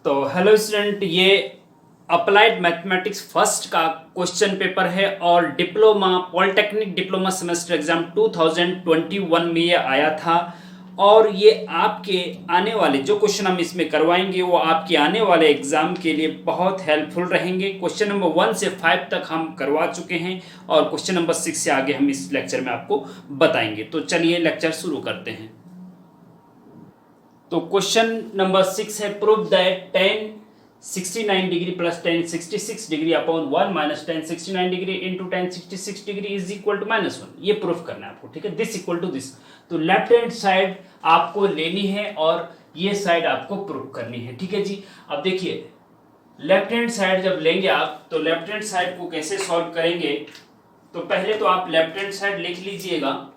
तो hello student, ये applied mathematics first का क्वेश्चन पेपर है और diploma polytechnic diploma semester exam 2021 में ये आया था। और ये आपके आने वाले जो क्वेश्चन हम इसमें करवाएंगे वो आपके आने वाले एग्जाम के लिए बहुत हेल्पफुल रहेंगे। क्वेश्चन नंबर 1 से 5 तक हम करवा चुके हैं और क्वेश्चन नंबर 6 से आगे हम इस लेक्चर में आपको बताएंगे। तो चलिए लेक्चर शुरू करते हैं। तो क्वेश्चन नंबर 6 है, prove that tan 69 degree plus tan 66 degree upon 1 minus tan 69 degree into tan 66 degree is equal to -1। ये प्रूफ करना है आपको, ठीक है। दिस इक्वल टू दिस, तो लेफ्ट हैंड साइड आपको लेनी है और ये साइड आपको प्रूफ करनी है, ठीक है जी। अब देखिए, लेफ्ट हैंड साइड जब लेंगे आप तो लेफ्ट हैंड साइड को कैसे सॉल्व करेंगे। तो पहले तो आप लेफ्ट हैंड साइड लिख लीजिएगा,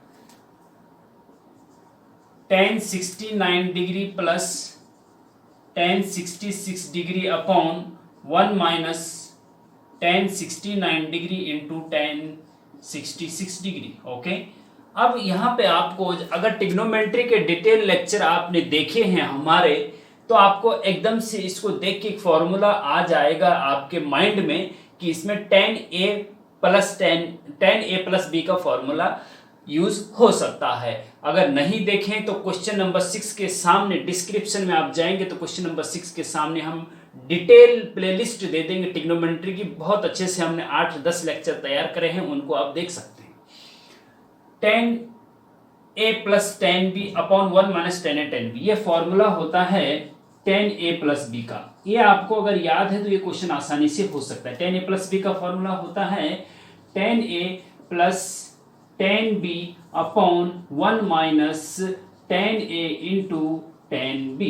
tan 69 degree plus tan 66 degree upon 1 minus tan 69 degree into tan 66 degree. Okay, अब यहाँ पे आपको अगर ट्रिग्नोमेट्री के डिटेल लेक्चर आपने देखे हैं हमारे, तो आपको एकदम से इसको देख के एक फॉर्मूला आ जाएगा आपके माइंड में कि इसमें tan a प्लस b का फॉर्मूला यूज हो सकता है। अगर नहीं देखें तो क्वेश्चन नंबर 6 के सामने डिस्क्रिप्शन में आप जाएंगे तो क्वेश्चन नंबर 6 के सामने हम डिटेल प्लेलिस्ट दे देंगे ट्रिग्नोमेट्री की। बहुत अच्छे से हमने 8-10 लेक्चर तैयार करे हैं, उनको आप देख सकते हैं। tan a plus tan b upon 1 minus tan a tan b, ये फॉर्मूला होता है tan a प्लस b का। ये आपको अगर याद है तो ये क्वेश्चन आसानी से हो सकता है। tan a प्लस b का फॉर्मूला होता है tan a plus tan b upon 1 minus tan a into tan b,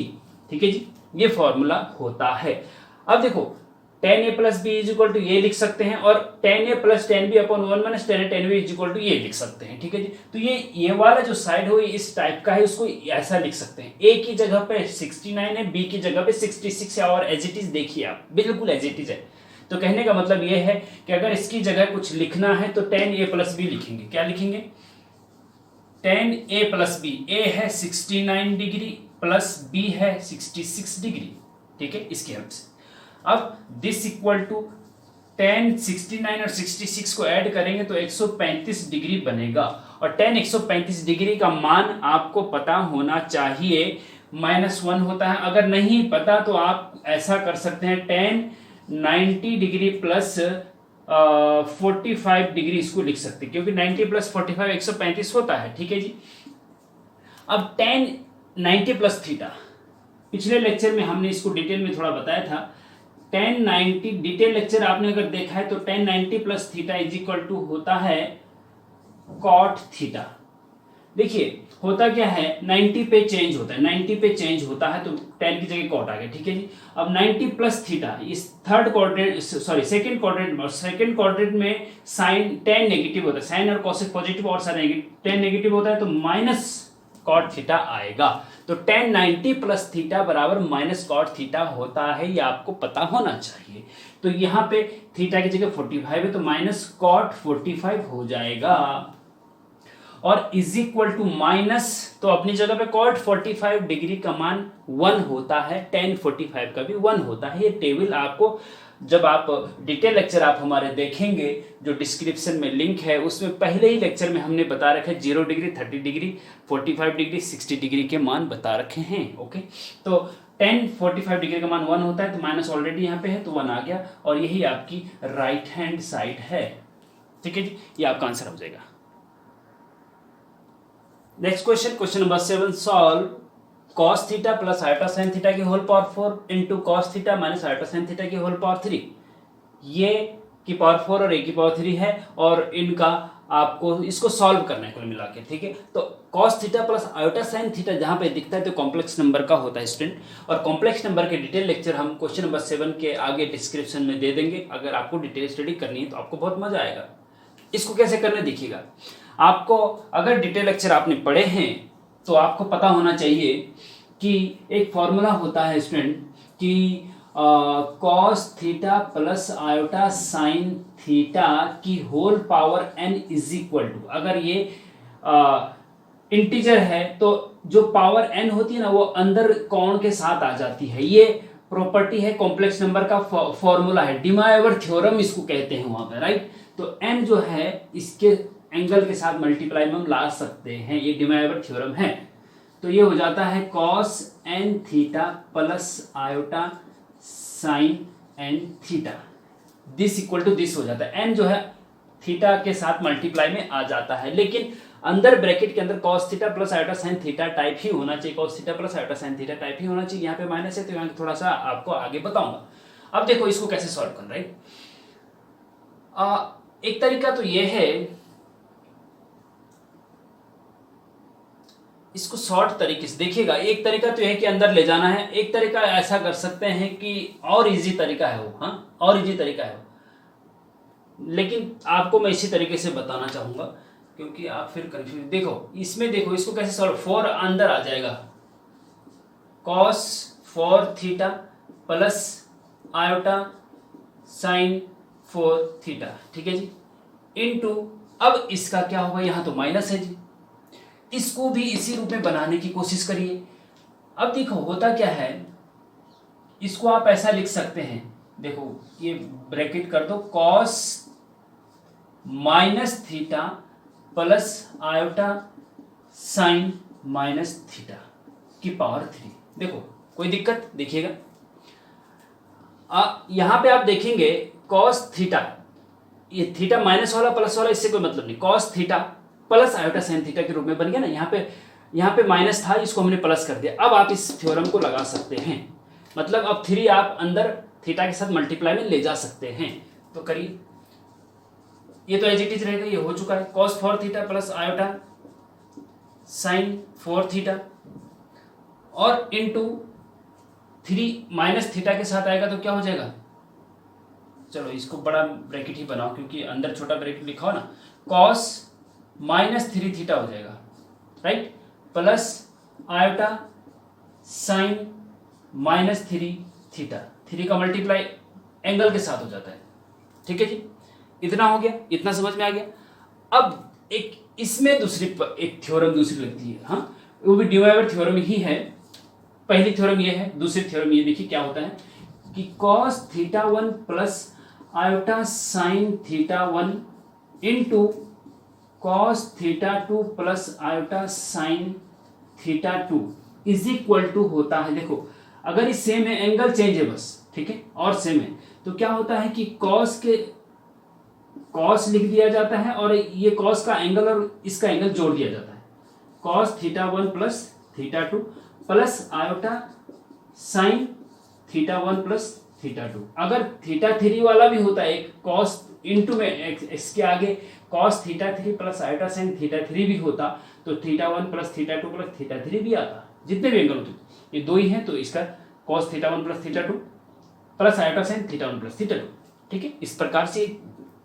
ठीक है जी। ये फॉर्मूला होता है। अब देखो, tan a plus b is equal to ये लिख सकते हैं और tan a plus tan b upon 1 minus tan a tan b is equal to ये लिख सकते हैं, ठीक है जी। तो ये वाला जो साइड हो इस टाइप का है, उसको ऐसा लिख सकते हैं। a की जगह पे 69 है, b की जगह पे 66 है और एज इट इज देखिए आप, बिल्कुल एज इट इज है। तो कहने का मतलब ये है कि अगर इसकी जगह कुछ लिखना है तो tan a प्लस b लिखेंगे। क्या लिखेंगे? tan a plus b, a है 69 डिग्री प्लस b है 66 डिग्री, ठीक है, इसकी हेल्प से। अब दिस इक्वल टू tan 69 और 66 को ऐड करेंगे तो 135 डिग्री बनेगा और tan 135 डिग्री का मान आपको पता होना चाहिए, -1 होता है। अगर नहीं पता तो आप ऐसा कर सकते हैं, tan 90 डिग्री प्लस 45 डिग्री इसको लिख सकते हैं, क्योंकि 90 प्लस 45 135 होता है, ठीक है जी। अब tan 90 प्लस थीटा, पिछले लेक्चर में हमने इसको डिटेल में थोड़ा बताया था। tan 90 डिटेल लेक्चर आपने अगर देखा है तो tan 90 plus theta is equal to होता है cot थीटा। देखिए होता क्या है, 90 पे चेंज होता है, 90 पे चेंज होता है तो tan की जगह cot आ गया, ठीक है जी। अब 90 प्लस थीटा इस third quadrant, sorry second quadrant में, और सेकंड क्वाड्रेंट में साइन tan नेगेटिव होता है, साइन और कोसेक पॉजिटिव और साइन tan नेगेटिव होता है तो माइनस cot थीटा आएगा। तो tan 90 प्लस थीटा बराबर माइनस cot थीटा होता है, ये आपको पता होना चाहिए। तो यहाँ पे थीटा की जगह 45 है तो माइनस cot 45 हो जाएगा और इज इक्वल टू माइनस, तो अपनी जगह पे cot 45 डिग्री का मान 1 होता है, tan 45 का भी 1 होता है। ये टेबल आपको जब आप डिटेल लेक्चर आप हमारे देखेंगे, जो डिस्क्रिप्शन में लिंक है उसमें पहले ही लेक्चर में हमने बता रखे 0 डिग्री, 30 डिग्री, 45 डिग्री, 60 डिग्री के मान बता रखे हैं। ओके, तो tan 45 डिग्री का मान 1 होता है तो माइनस ऑलरेडी यहाँ पे है तो 1 आ गया और यही आपकी राइट हैंड साइड है, ठीक है जी। ये आपका आंसर हो जाएगा। Next question, question number 7, solve cos theta plus iota sine theta की whole power 4 into cos theta minus iota sine theta की होल पावर 3। ये की पावर 4 और a की पावर 3 है और इनका आपको इसको सॉल्व करना है कुल मिला के, ठीक है। तो cos theta plus iota sine theta जहां पे दिखता है तो कॉम्प्लेक्स नंबर का होता है स्टूडेंट, और कॉम्प्लेक्स नंबर के डिटेल लेक्चर हम क्वेश्चन नंबर 7 के आगे डिस्क्रिप्शन में दे देंगे। अगर आपको डिटेल स्टडी करनी है तो आपको बहुत मजा आएगा। इसको कैसे करना देखिएगा, आपको अगर डिटेल लेक्चर आपने पढ़े हैं तो आपको पता होना चाहिए कि एक फॉर्मूला होता है स्टूडेंट कि cos theta plus iota sine theta की whole power n is equal to, अगर ये इंटीजर है तो जो पावर n होती है ना वो अंदर कोण के साथ आ जाती है। ये प्रॉपर्टी है, कॉम्प्लेक्स नंबर का फॉर्मूला है, डिमायोवर थ्योरम इसको कहते हैं वहां पे, राइट। तो n जो है इसके एंगल के साथ मल्टीप्लाई में हम ला सकते हैं, ये डिमायोवर थ्योरम है। तो ये हो जाता है cos n theta plus iota sine n theta, this equal to this हो जाता है। n जो है थीटा के साथ मल्टीप्लाई में आ जाता है, लेकिन अंदर ब्रैकेट के अंदर cos theta plus iota sine theta type ही होना चाहिए, cos theta plus iota sine theta type ही होना चाहिए। यहाँ पे माइनस है तो यहाँ थोड़ा सा आपको आगे बताऊंगा। अब देखो इसको कैसे सॉल्व करना, राइट। एक तरीका तो ये है, इसको शॉर्ट तरीके से देखिएगा। एक तरीका तो है कि अंदर ले जाना है, एक तरीका ऐसा कर सकते हैं कि और इजी तरीका है वो, हाँ और इजी तरीका है वो, लेकिन आपको मैं इसी तरीके से बताना चाहूंगा क्योंकि आप फिर कंफ्यूज। देखो इसमें, देखो इसको कैसे सॉल्व, 4 अंदर आ जाएगा, cos 4 theta plus iota sign 4 theta, ठीक है जी, इनटू, अब इसका क्या होगा, यहां तो माइनस है जी, इसको भी इसी रूप में बनाने की कोशिश करिए। अब देखो होता क्या है, इसको आप ऐसा लिख सकते हैं, देखो ये ब्रैकेट कर दो, cos minus theta plus iota sign minus theta की पावर 3। देखो कोई दिक्कत, देखिएगा यहां पे आप देखेंगे cos थीटा, ये थीटा माइनस वाला प्लस वाला इससे कोई मतलब नहीं, cos theta plus iota sine theta के रूप में बन गया ना। यहाँ पे माइनस था, इसको हमने प्लस कर दिया। अब आप इस थ्योरम को लगा सकते हैं, मतलब अब 3 आप अंदर थीटा के साथ मल्टीप्लाई में ले जा सकते हैं। तो करिए, ये तो एज इट इज रहेगा, ये हो चुका है, cos 4 theta plus iota sign 4 theta और इनटू 3 माइनस थीटा के साथ आएगा तो क्या हो जाएगा, चलो इसको बड़ा ब्रैकेट ही बनाओ क्योंकि अंदर छोटा ब्रैकेट लिखा हो ना, cos माइनस 3 थीटा हो जाएगा, right, plus iota sign minus 3 theta, 3 का मल्टीप्लाई एंगल के साथ हो जाता है, ठीक है जी। इतना हो गया, इतना समझ में आ गया। अब एक इसमें दूसरी एक थ्योरम दूसरी लगती है, हाँ वो भी डिवाइवर थ्योरम ही है। पहली थ्योरम ये है, दूसरी थ्योरम ये, देखिए क्या होता है कि cos theta 1 plus iota sine theta 1 into cos theta 2 plus iota sine theta 2 is equal to होता है, देखो अगर ये सेम है, एंगल चेंज है बस, ठीक है, और सेम है तो क्या होता है कि cos लिख दिया जाता है और ये cos का एंगल और इसका एंगल जोड़ दिया जाता है, cos theta 1 plus theta 2 plus iota sine theta 1 plus theta 2। अगर थीटा 3 वाला भी होता है एक, cos इंटू में इसके आगे cos theta 3 plus iota sine theta 3 भी होता तो theta 1 plus theta 2 plus theta 3 भी आता, जितने भी एंगल होते, ये दो ही हैं तो इसका cos theta 1 plus theta 2 plus iota sine theta 1 plus theta 2, ठीक है। इस प्रकार से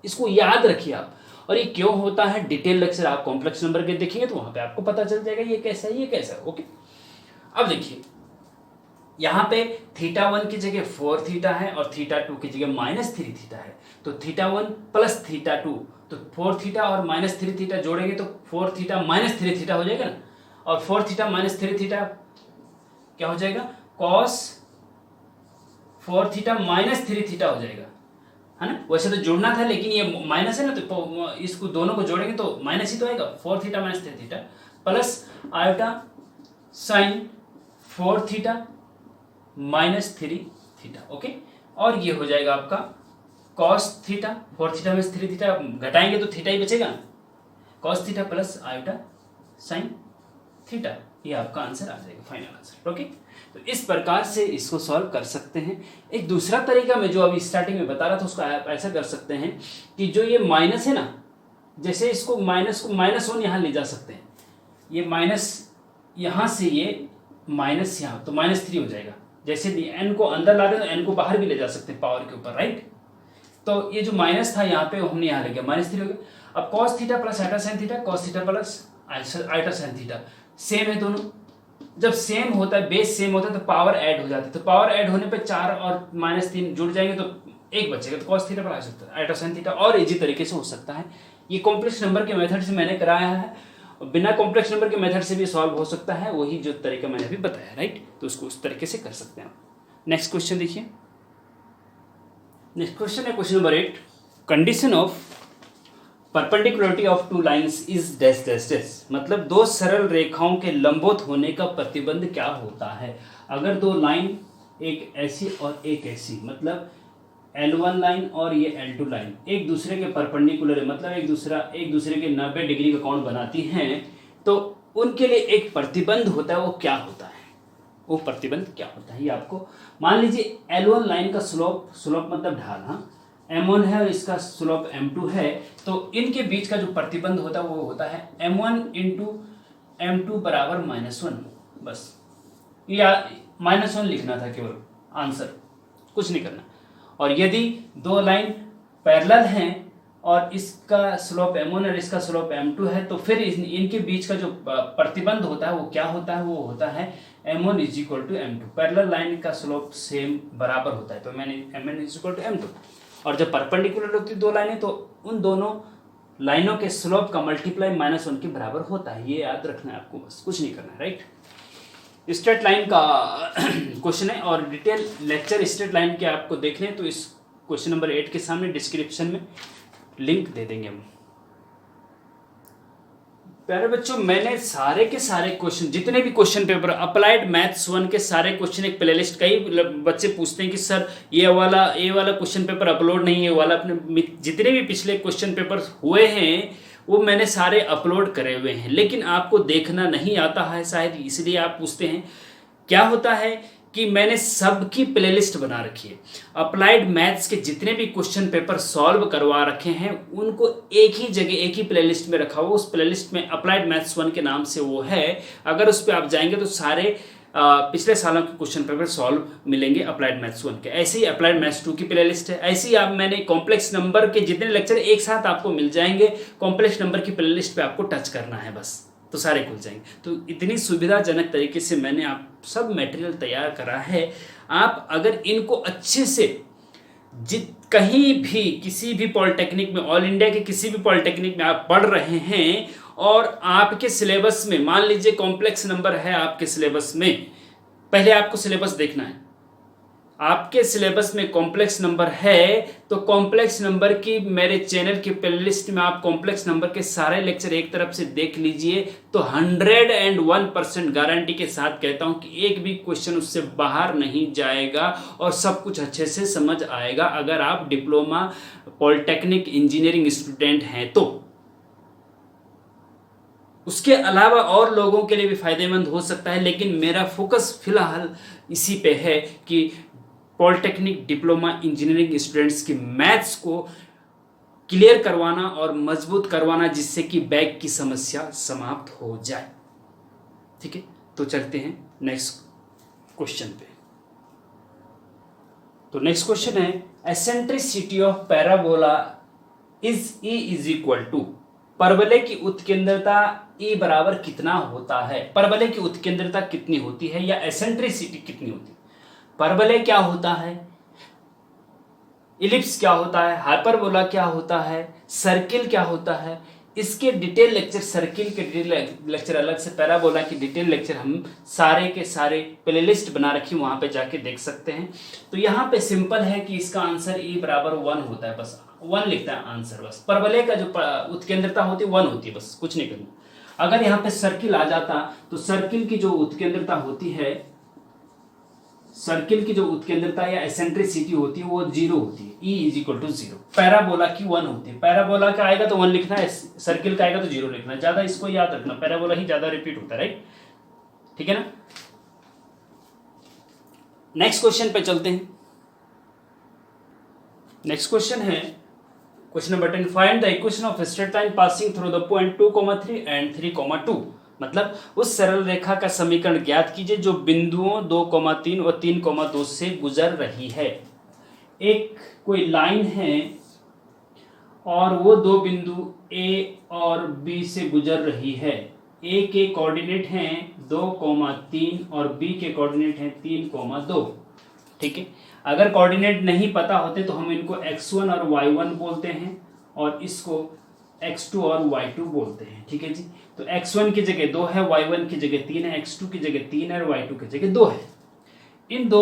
इसको याद रखिए आप, और ये क्यों होता है डिटेल लेक्चर आप कॉम्प्लेक्स नंबर के देखेंगे तो वहां पे आपको पता चल जाएगा ये कैसा है, ये कैसा है, ओके। अब देखिए यहाँ पे थीटा 1 की जगह 4 थीटा है और थीटा 2 की जगह माइनस 3 थीटा है, तो थीटा 1 प्लस थीटा 2, तो 4 थीटा और माइनस 3 थीटा जोड़ेंगे तो 4 थीटा माइनस 3 थीटा हो जाएगा ना, और 4 थीटा माइनस 3 थीटा क्या हो जाएगा, cos 4 थीटा माइनस 3 थीटा हो जाएगा, है ना। वैसे तो जोड़ना था लेकिन ये माइनस है ना, तो इसको दोनों को जोड़ेंगे तो माइनस ही तो आएगा, 4 theta minus 3 theta plus iota sign 4 theta minus 3 theta, okay. और ये हो जाएगा आपका cos theta, 4 theta minus 3 theta घटाएंगे तो थीटा ही बचेगा, cos theta plus iota sine theta, ये आपका आंसर आ जाएगा, फाइनल आंसर, ओके। तो इस प्रकार से इसको सॉल्व कर सकते हैं। एक दूसरा तरीका मैं जो अभी स्टार्टिंग में बता रहा था उसको आप ऐसा कर सकते हैं कि जो ये माइनस है ना, जैसे इसको माइनस को -1 यहाँ ले जा सकते हैं, ये माइनस यहाँ से ये माइनस यहाँ तो -3 हो जाएगा, जैसे n को अंदर ला दें तो n को बाहर भी ले जा सकते हैं पावर के ऊपर, राइट। तो ये जो माइनस था यहाँ पे हमने यहाँ ले गया, -3 हो गया। अब cos theta plus iota sine theta, cos theta plus iota sine theta same है दोनों, जब सेम होता है, बेस सेम होता है तो पावर ऐड हो जाती है, तो पावर ऐड होने पे 4 और -3 जुड़ जाएंगे तो 1 बचेगा, तो cos theta plus iota sine theta और इजी तरीके से हो सकता है। ये कॉम्प्लेक्स नंबर के मेथड से मैंने कराया है, बिना कॉम्प्लेक्स नंबर के मेथड से भी सॉल्व हो सकता है, वही जो तरीका मैंने अभी बताया, राइट। तो उसको उस तरीके से कर सकते हैं आप। नेक्स्ट क्वेश्चन देखिए। नेक्स्ट क्वेश्चन है question number 8, condition of perpendicularity of two lines is dash dash dash, मतलब दो सरल रेखाओं के लंबवत होने का प्रतिबंध क्या होता है। अगर दो लाइन, एक ऐसी और एक ऐसी, मतलब L1 लाइन और ये L2 लाइन एक दूसरे के परपेंडिकुलर है, मतलब एक दूसरे के 90 डिग्री का कोण बनाती हैं, तो उनके लिए एक प्रतिबंध होता है। वो क्या होता है, वो प्रतिबंध क्या होता है, ये आपको मान लीजिए L1 लाइन का स्लोप मतलब ढाल, हाँ, M1 है और इसका स्लोप M2 है, तो इनके बीच का जो प्रतिबंध होता है वो होता है M1 इंटू M2 बराबर -1। बस या -1 लिखना था केवल, आंसर कुछ नहीं करना। और यदि दो लाइन पैरेलल हैं और इसका स्लोप M1 और इसका स्लोप M2 है, तो फिर इनके बीच का जो प्रतिबंध होता है वो क्या होता है, वो होता है M1 is equal to M2। Parallel line का स्लोप सेम बराबर होता है, तो मैंने M1 is equal to M2। और जब परपेंडिकुलर होती है दो लाइनें, तो उन दोनों लाइनों के स्लोप का मल्टीप्लाई -1 के बराबर होता है। ये याद रखना है आपको, बस कुछ नहीं करना है, राइट। स्ट्रेट लाइन का क्वेश्चन है और डिटेल लेक्चर स्ट्रेट लाइन के आपको देखने हैं तो इस क्वेश्चन नंबर 8 के सामने डिस्क्रिप्शन में लिंक दे देंगे हम। प्यारे बच्चों, मैंने सारे के सारे क्वेश्चन, जितने भी क्वेश्चन पेपर अप्लाइड मैथ्स 1 के सारे क्वेश्चन एक प्लेलिस्ट, कई बच्चे पूछते हैं कि सर ये वाला क्वेश्चन पेपर अपलोड नहीं है, वाला अपने जितने भी पिछले क्वेश्चन पेपर हुए हैं वो मैंने सारे अपलोड करे हुए हैं, लेकिन आपको देखना नहीं आता है शायद, इसलिए आप पूछते हैं। क्या होता है कि मैंने सबकी प्लेलिस्ट बना रखी है, अप्लाइड मैथ्स के जितने भी क्वेश्चन पेपर सॉल्व करवा रखे हैं उनको एक ही जगह, एक ही प्लेलिस्ट में रखा हुआ। उस प्लेलिस्ट में अप्लाइड मैथ्स 1 के नाम से वो है, अगर उस पर आप जाएंगे तो सारे पिछले सालों के क्वेश्चन पेपर सॉल्व मिलेंगे अप्लाइड मैथ्स 1 के। ऐसे ही अप्लाइड मैथ्स 2 की प्लेलिस्ट है, ऐसे ही आप मैंने कॉम्प्लेक्स नंबर के जितने लेक्चर एक साथ आपको मिल जाएंगे, कॉम्प्लेक्स नंबर की प्लेलिस्ट पे आपको टच करना है बस, तो सारे खुल जाएंगे। तो इतनी सुविधाजनक तरीके से मैंने आप सब मटेरियल तैयार करा है। आप अगर इनको अच्छे से कहीं भी किसी भी पॉलिटेक्निक में, ऑल इंडिया के किसी भी पॉलिटेक्निक में आप पढ़ रहे हैं और आपके सिलेबस में मान लीजिए कॉम्प्लेक्स नंबर है आपके सिलेबस में, पहले आपको सिलेबस देखना है। आपके सिलेबस में कॉम्प्लेक्स नंबर है तो कॉम्प्लेक्स नंबर की मेरे चैनल की प्लेलिस्ट में आप कॉम्प्लेक्स नंबर के सारे लेक्चर एक तरफ से देख लीजिए, तो 101% गारंटी के साथ कहता हूं कि एक भी क्वेश्चन उससे बाहर नहीं जाएगा और सब कुछ अच्छे से समझ आएगा, अगर आप डिप्लोमा पॉलिटेक्निक इंजीनियरिंग स्टूडेंट हैं तो। उसके अलावा और लोगों के लिए भी फायदेमंद हो सकता है, लेकिन मेरा फोकस फिलहाल इसी पे है कि पॉलिटेक्निक डिप्लोमा इंजीनियरिंग स्टूडेंट्स की मैथ्स को क्लियर करवाना और मजबूत करवाना, जिससे कि बैक की समस्या समाप्त हो जाए। ठीक है, तो चलते हैं नेक्स्ट क्वेश्चन पे। तो नेक्स्ट क्वेश्चन है, eccentricity of parabola is E is equal to, परवलय की उत्केंद्रता E बराबर कितना होता है। परवलय की उत्केंद्रता कितनी होती है या एसेंट्रिसिटी कितनी होती है। परवलय क्या होता है, इलिप्स क्या होता है, हाइपरबोला क्या होता है, सर्किल क्या होता है, इसके डिटेल लेक्चर, सर्किल के डिटेल लेक्चर अलग से, पैराबोला की डिटेल लेक्चर हम सारे के सारे प्लेलिस्ट बना रखी, वहां पे जाके देख सकते हैं। तो यहाँ पे सिंपल है कि इसका आंसर E बराबर 1 होता है, बस 1 लिखता है आंसर। बस परवलय का जो उत्केंद्रता होती है 1 होती है, बस कुछ नहीं करना। अगर यहाँ पे सर्किल आ जाता तो सर्किल की जो उत्केंद्रता होती है, सर्किल की जो उत्केंद्रता या एसेंट्रिसिटी होती है वो 0 होती है, E is equal to 0। Parabola की 1 होती है, पैराबोला का आएगा तो 1 लिखना है, सर्किल का आएगा तो 0 लिखना है। ज्यादा इसको याद रखना, पैराबोला ही ज्यादा रिपीट होता है, राइट, ठीक है ना। नेक्स्ट क्वेश्चन पे चलते हैं। नेक्स्ट क्वेश्चन है question number 10, find the equation of straight line passing through the point 2,3 and 3,2। मतलब उस सरल रेखा का समीकरण ज्ञात कीजिए जो बिंदुओं 2,3 और 3,2 से गुजर रही है। एक कोई लाइन है और वो दो बिंदु A और B से गुजर रही है। A के कोऑर्डिनेट हैं 2,3 और B के कोऑर्डिनेट हैं 3,2। ठीक है, अगर कोऑर्डिनेट नहीं पता होते तो हम इनको x1 और y1 बोलते हैं और इसको x2 और y2 बोलते हैं। ठीक है जी, तो x1 की जगह 2 है, y1 की जगह 3 है, x2 की जगह 3 है और y2 की जगह 2 है। इन दो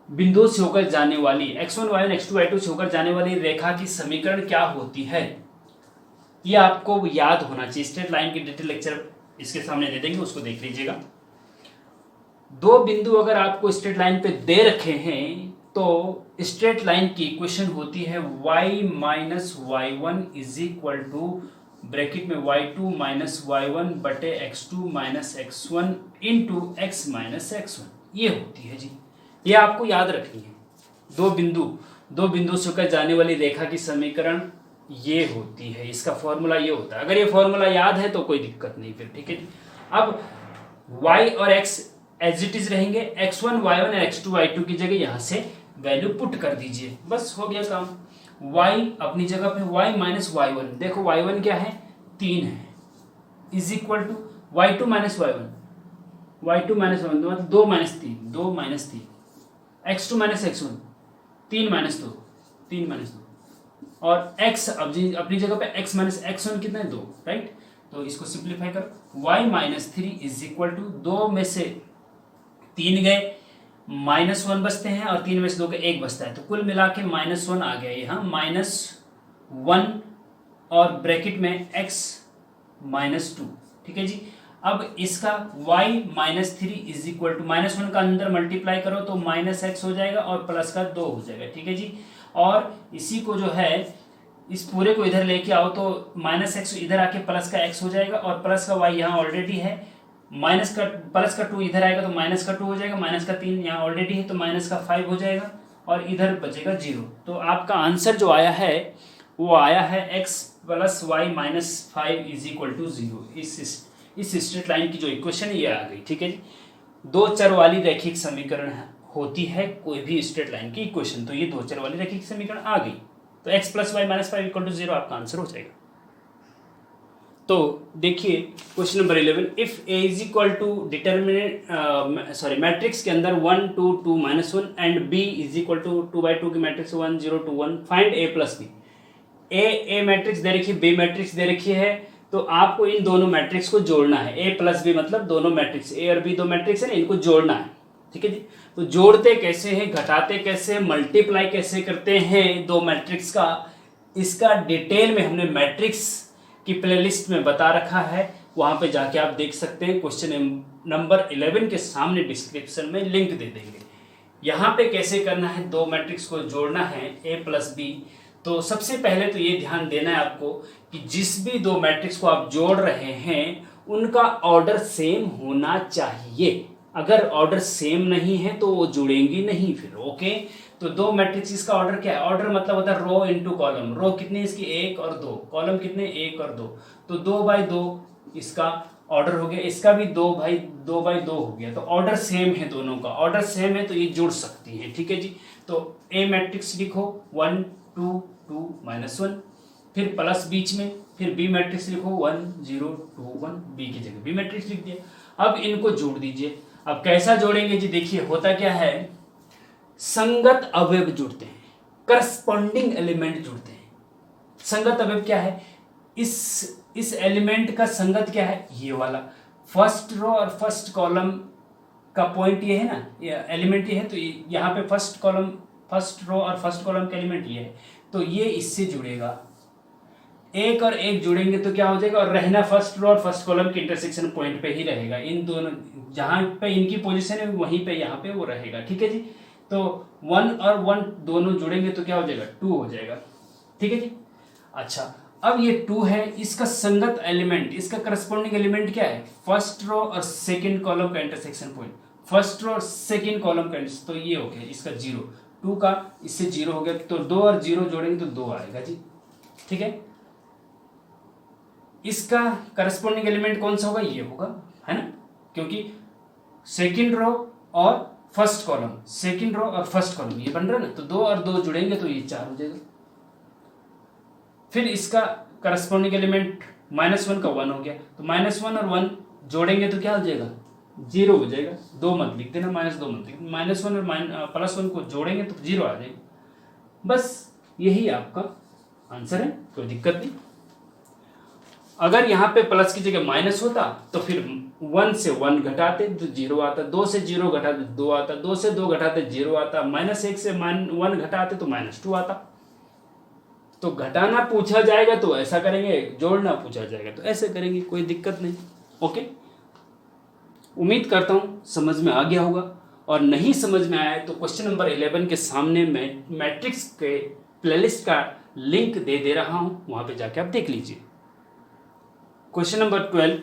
बिंदुओं से होकर जाने वाली x1 y1 x2 y2 से होकर जाने वाली रेखा की समीकरण क्या होती है, ये आपको याद होना चाहिए। स्ट्रेट लाइन की डिटेल लेक्चर इसके सामने दे देंगे, उसको देख लीजिएगा। दो बिंदु अगर आपको स्ट्रेट लाइन पे दे रखे हैं तो स्ट्रेट लाइन की इक्वेशन होती है y minus y one is equal to bracket में y2 माइनस वाई वन बटे x2 minus x1 into x minus x1, ये होती है जी। ये आपको याद रखनी है। दो बिंदु से होकर जाने वाली रेखा की समीकरण ये होती है, इसका फॉर्मूला ये होता है। अगर ये फॉर्मूला याद है तो कोई दिक्कत नहीं फिर, ठीक है जी। अब y और x एज इट इज रहेंगे, x1 y1 और x2 y2 की जगह यहां से वैल्यू पुट कर दीजिए, बस हो गया काम। y अपनी जगह पे y माइनस वाई वन, देखो y1 क्या है 3 है, is equal to y2 minus y one, y2 minus y one मतलब 2 minus 3, 2 minus 3, x2 minus x1 3 minus 2, 3 minus 2, और x अपनी जगह पे x माइनस x1 कितना है 2, राइट। तो इसको सिंप्लीफाई करो, y minus 3 is equal to 2 में से 3 गए -1 बचते हैं और 3 में से 2 का 1 बचता है, तो कुल मिला के -1 आ गया यहाँ -1 और ब्रैकेट में x -2, ठीक है जी। अब इसका y minus 3 is equal to -1 का अंदर मल्टीप्लाई करो तो -x हो जाएगा और प्लस का 2 हो जाएगा, ठीक है जी। और इसी को जो है इस पूरे को इधर लेके आओ तो -x इधर आके प्लस का x हो जाएगा और प्लस का y यहाँ ऑलरेडी है, प्लस का 2 इधर आएगा तो माइनस का 2 हो जाएगा, माइनस का 3 यहाँ ऑलरेडी है तो माइनस का 5 हो जाएगा और इधर बचेगा 0। तो आपका आंसर जो आया है वो आया है x plus Y minus 5 is equal to 0। इस स्ट्रेट लाइन की जो इक्वेशन है ये आ गई, ठीक है जी। दो चर वाली रैखिक समीकरण होती है कोई भी स्ट्रेट लाइन की इक्वेशन, तो ये दो चर वाली रैखिक समीकरण आ गई, तो x plus Y minus 5 equal to 0 आपका आंसर हो जाएगा। तो देखिए question number 11, if a is equal to determinant matrix के अंदर 1 2 2 -1 and b is equal to 2/2 की matrix 1 0 2 1, find a plus b। A matrix दे रखी है, बी मैट्रिक्स दे रखी है, तो आपको इन दोनों मैट्रिक्स को जोड़ना है। ए प्लस बी मतलब दोनों मैट्रिक्स ए और बी दो मैट्रिक्स है ना, इनको जोड़ना है, ठीक है जी। तो जोड़ते कैसे हैं, घटाते कैसे हैं, मल्टीप्लाई कैसे करते हैं दो मैट्रिक्स का, इसका डिटेल में हमने मैट्रिक्स की प्लेलिस्ट में बता रखा है, वहां पे जाके आप देख सकते हैं। क्वेश्चन नंबर 11 के सामने डिस्क्रिप्शन में लिंक दे देंगे। यहाँ पे कैसे करना है, दो मैट्रिक्स को जोड़ना है ए प्लस बी। तो सबसे पहले तो ये ध्यान देना है आपको कि जिस भी दो मैट्रिक्स को आप जोड़ रहे हैं उनका ऑर्डर सेम होना चाहिए। अगर ऑर्डर सेम नहीं है तो वो जुड़ेंगी नहीं फिर, ओके। तो दो मैट्रिक्स इसका ऑर्डर क्या है, ऑर्डर मतलब होता है रो इनटू कॉलम। रो कितने इसकी 1 और 2, कॉलम कितने 1 और 2, तो 2/2 इसका ऑर्डर हो गया, इसका भी 2/2 हो गया। तो ऑर्डर सेम है, दोनों का ऑर्डर सेम है तो ये जुड़ सकती है, ठीक है जी। तो ए मैट्रिक्स लिखो 1 2 2 -1, फिर प्लस बीच में, फिर बी मैट्रिक्स लिखो 1 0 2 1, बी की जगह बी मैट्रिक्स लिख दिया। अब इनको जोड़ दीजिए। अब कैसा जोड़ेंगे जी, देखिए होता क्या है, संगत अवयव जुड़ते हैं, करस्पॉन्डिंग एलिमेंट जुड़ते हैं। संगत अवयव क्या है, इस एलिमेंट का संगत क्या है, ये वाला फर्स्ट रो और फर्स्ट कॉलम का पॉइंट ये है ना, ये एलिमेंट ये है, तो यहाँ पे फर्स्ट रो और फर्स्ट कॉलम का एलिमेंट ये है, तो ये इससे जुड़ेगा। एक और एक जुड़ेंगे तो क्या हो जाएगा, और रहना फर्स्ट रो और फर्स्ट कॉलम के इंटरसेक्शन पॉइंट पे ही रहेगा। इन दोनों जहां पे इनकी पोजीशन है वहीं पे यहाँ पे वो रहेगा, ठीक है जी। तो 1 और 1 दोनों जुड़ेंगे तो क्या हो जाएगा, 2 हो जाएगा, ठीक है जी। अच्छा, अब ये 2 है, इसका संगत एलिमेंट, इसका करस्पॉन्डिंग एलिमेंट क्या है, फर्स्ट रो और सेकेंड कॉलम का इंटरसेक्शन पॉइंट, फर्स्ट रो और सेकेंड कॉलम का, तो ये हो गया इसका 0, 2 का इससे 0 हो गया, तो 2 और 0 जोड़ेंगे तो 2 आएगा जी, ठीक है। इसका करस्पॉन्डिंग एलिमेंट कौन सा होगा, ये होगा, है ना, क्योंकि सेकेंड रो और फर्स्ट कॉलम, सेकेंड रो और फर्स्ट कॉलम ये बन रहा है ना, तो 2 और 2 जुड़ेंगे तो ये 4 हो जाएगा। फिर इसका करस्पॉन्डिंग एलिमेंट -1 का 1 हो गया, तो -1 और 1 जोड़ेंगे तो क्या हो जाएगा, 0 हो जाएगा। 2 मत लिख देना, -2 मत लिख, -1 और +1 को जोड़ेंगे तो 0 आ जाएगा। बस यही आपका आंसर है, कोई दिक्कत नहीं। अगर यहाँ पे प्लस की जगह माइनस होता तो फिर 1 से 1 घटाते तो 0 आता, 2 से 0 घटाते 2 आता, 2 से 2 घटाते 0 आता, -1 से 1 घटाते तो -2 आता। तो घटाना पूछा जाएगा तो ऐसा करेंगे, जोड़ना पूछा जाएगा तो ऐसे करेंगे, कोई दिक्कत नहीं। ओके, उम्मीद करता हूँ समझ में आ गया होगा, और नहीं समझ में आया तो क्वेश्चन नंबर 11 के सामने मैं मैट्रिक्स के प्लेलिस्ट का लिंक दे रहा हूँ, वहाँ पे जाके आप देख लीजिए। Question number 12,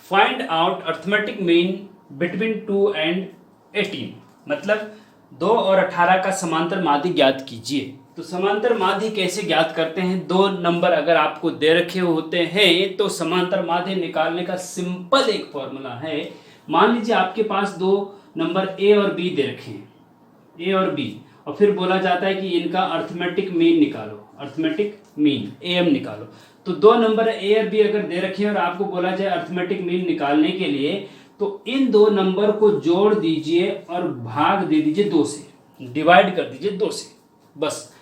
find out arithmetic mean between 2 and 18, मतलब 2 और 18 का समांतर माध्य ज्ञात कीजिए। तो समांतर माध्य कैसे ज्ञात करते हैं? 2 नंबर अगर आपको दे रखे होते हैं तो समांतर माध्य निकालने का सिंपल एक फॉर्मूला है। मान लीजिए आपके पास 2 नंबर ए और बी दे रखे हैं, ए और बी, और फिर बोला जाता है कि इनका अर्थमेटिक मीन निकालो, अर्थमेटिक मीन एम निकालो। तो 2 नंबर ए और बी अगर दे रखे हैं और आपको बोला जाए अर्थमेटिक मीन निकालने के लिए, तो इन 2 नंबर को जोड़ दीजिए और भाग दे दीजिए 2 से, डिवाइड कर दीजिए 2 से। बस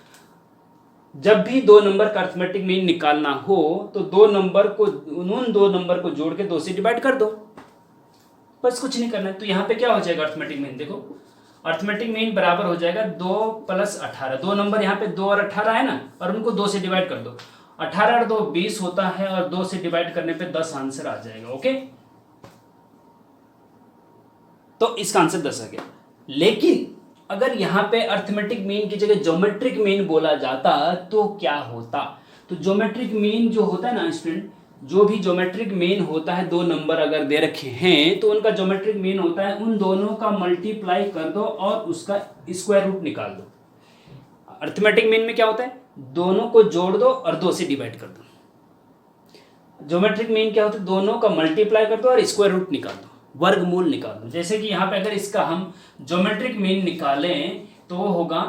जब भी 2 नंबर का अर्थमेटिक मीन निकालना हो तो 2 नंबर को, उन 2 नंबर को जोड़ के 2 से डिवाइड कर दो, बस कुछ नहीं करना है। तो यहाँ पे क्या हो जाएगा अर्थमेटिक मीन? देखो अर्थमेटिक मीन बराबर हो जाएगा 2 + 18। 2 नंबर यहाँ पे 2 और 18 है ना, और उनको 2 से डिवाइड कर दो। 18 और 2 20 होता है, और 2 से डिवाइड करने पे 10 आंसर आ जाएगा। ओके, तो इसका आंसर 10 आ गया। लेकिन अगर यहाँ पे अर्थमेटिक मीन की जगह ज्योमेट्रिक मीन बोला जाता तो क्या होता? तो ज्योमेट्रिक मीन जो होता है ना स्टूडेंट, जो भी ज्योमेट्रिक मीन होता है, 2 नंबर अगर दे रखे हैं तो उनका ज्योमेट्रिक मीन होता है उन दोनों का मल्टीप्लाई कर दो और उसका स्क्वायर रूट निकाल दो। अर्थमेटिक मीन में क्या होता है? दोनों को जोड़ दो और 2 से डिवाइड कर दो। ज्योमेट्रिक मीन क्या होता है? दोनों का मल्टीप्लाई कर दो और स्क्वायर रूट निकाल दो, वर्गमूल निकाल दो। जैसे कि यहाँ पे अगर इसका हम ज्योमेट्रिक मीन निकालें तो वो होगा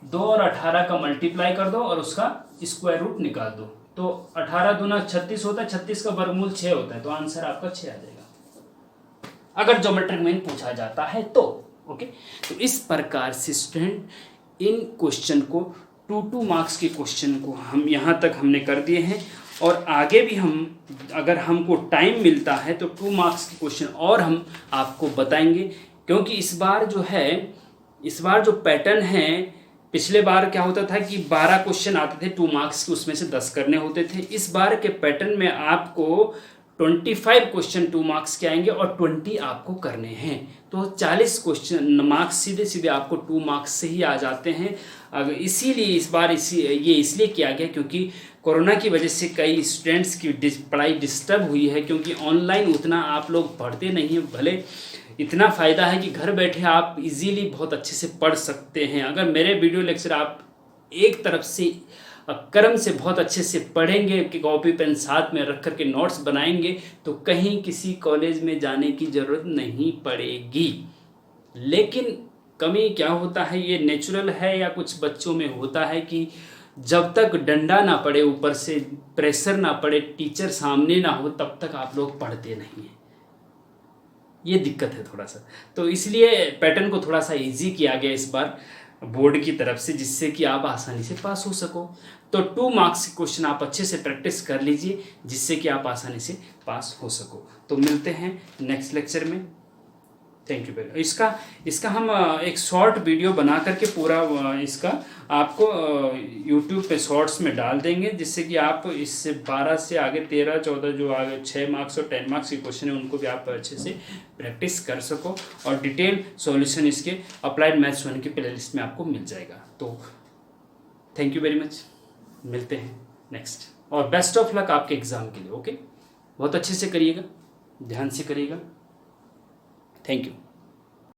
2 और 18 का मल्टीप्लाई कर दो और उसका स्क्वायर रूट निकाल दो। तो 18 दूना 36 होता है, 36 का वर्गमूल 6 होता है, तो आंसर आपका 6 आ जाएगा अगर ज्योमेट्रिक मीन पूछा जाता है तो। ओके, तो इस प्रकार से स्टूडेंट इन क्वेश्चन को 2 मार्क्स के क्वेश्चन को हम यहाँ तक हमने कर दिए हैं, और आगे भी हम, अगर हमको टाइम मिलता है तो 2 मार्क्स के क्वेश्चन और हम आपको बताएंगे। क्योंकि इस बार जो पैटर्न है, पिछले बार क्या होता था कि 12 क्वेश्चन आते थे 2 मार्क्स के, उसमें से 10 करने होते थे। इस बार के पैटर्न में आपको 25 क्वेश्चन 2 मार्क्स के आएंगे और 20 आपको करने हैं। तो 40 क्वेश्चन मार्क्स सीधे सीधे आपको 2 मार्क्स से ही आ जाते हैं। अगर इसीलिए इस बार ये इसलिए किया गया क्योंकि कोरोना की वजह से कई स्टूडेंट्स की पढ़ाई डिस्टर्ब हुई है, क्योंकि ऑनलाइन उतना आप लोग पढ़ते नहीं हैं। भले इतना फ़ायदा है कि घर बैठे आप इजीली बहुत अच्छे से पढ़ सकते हैं। अगर मेरे वीडियो लेक्चर आप एक तरफ से क्रम से बहुत अच्छे से पढ़ेंगे, कि कॉपी पेन साथ में रख कर के नोट्स बनाएंगे, तो कहीं किसी कॉलेज में जाने की ज़रूरत नहीं पड़ेगी। लेकिन कमी क्या होता है, ये नेचुरल है या कुछ बच्चों में होता है कि जब तक डंडा ना पड़े, ऊपर से प्रेशर ना पड़े, टीचर सामने ना हो, तब तक आप लोग पढ़ते नहीं हैं। ये दिक्कत है थोड़ा सा। तो इसलिए पैटर्न को थोड़ा सा इजी किया गया इस बार बोर्ड की तरफ से, जिससे कि आप आसानी से पास हो सको। तो 2 मार्क्स के क्वेश्चन आप अच्छे से प्रैक्टिस कर लीजिए, जिससे कि आप आसानी से पास हो सको। तो मिलते हैं नेक्स्ट लेक्चर में। Thank you very much. इसका हम एक शॉर्ट वीडियो बना करके पूरा इसका आपको यूट्यूब पे शॉर्ट्स में डाल देंगे, जिससे कि आप इससे 12 से आगे 13, 14 जो आगे 6 मार्क्स और 10 मार्क्स के क्वेश्चन है उनको भी आप अच्छे से प्रैक्टिस कर सको, और डिटेल सॉल्यूशन इसके अप्लाइड मैथ्स 1 की प्लेलिस्ट में आपको मिल जाएगा। तो थैंक यू वेरी मच, मिलते हैं नेक्स्ट, और बेस्ट ऑफ लक आपके एग्ज़ाम के लिए। ओके, बहुत अच्छे से करिएगा, ध्यान से करिएगा। Thank you.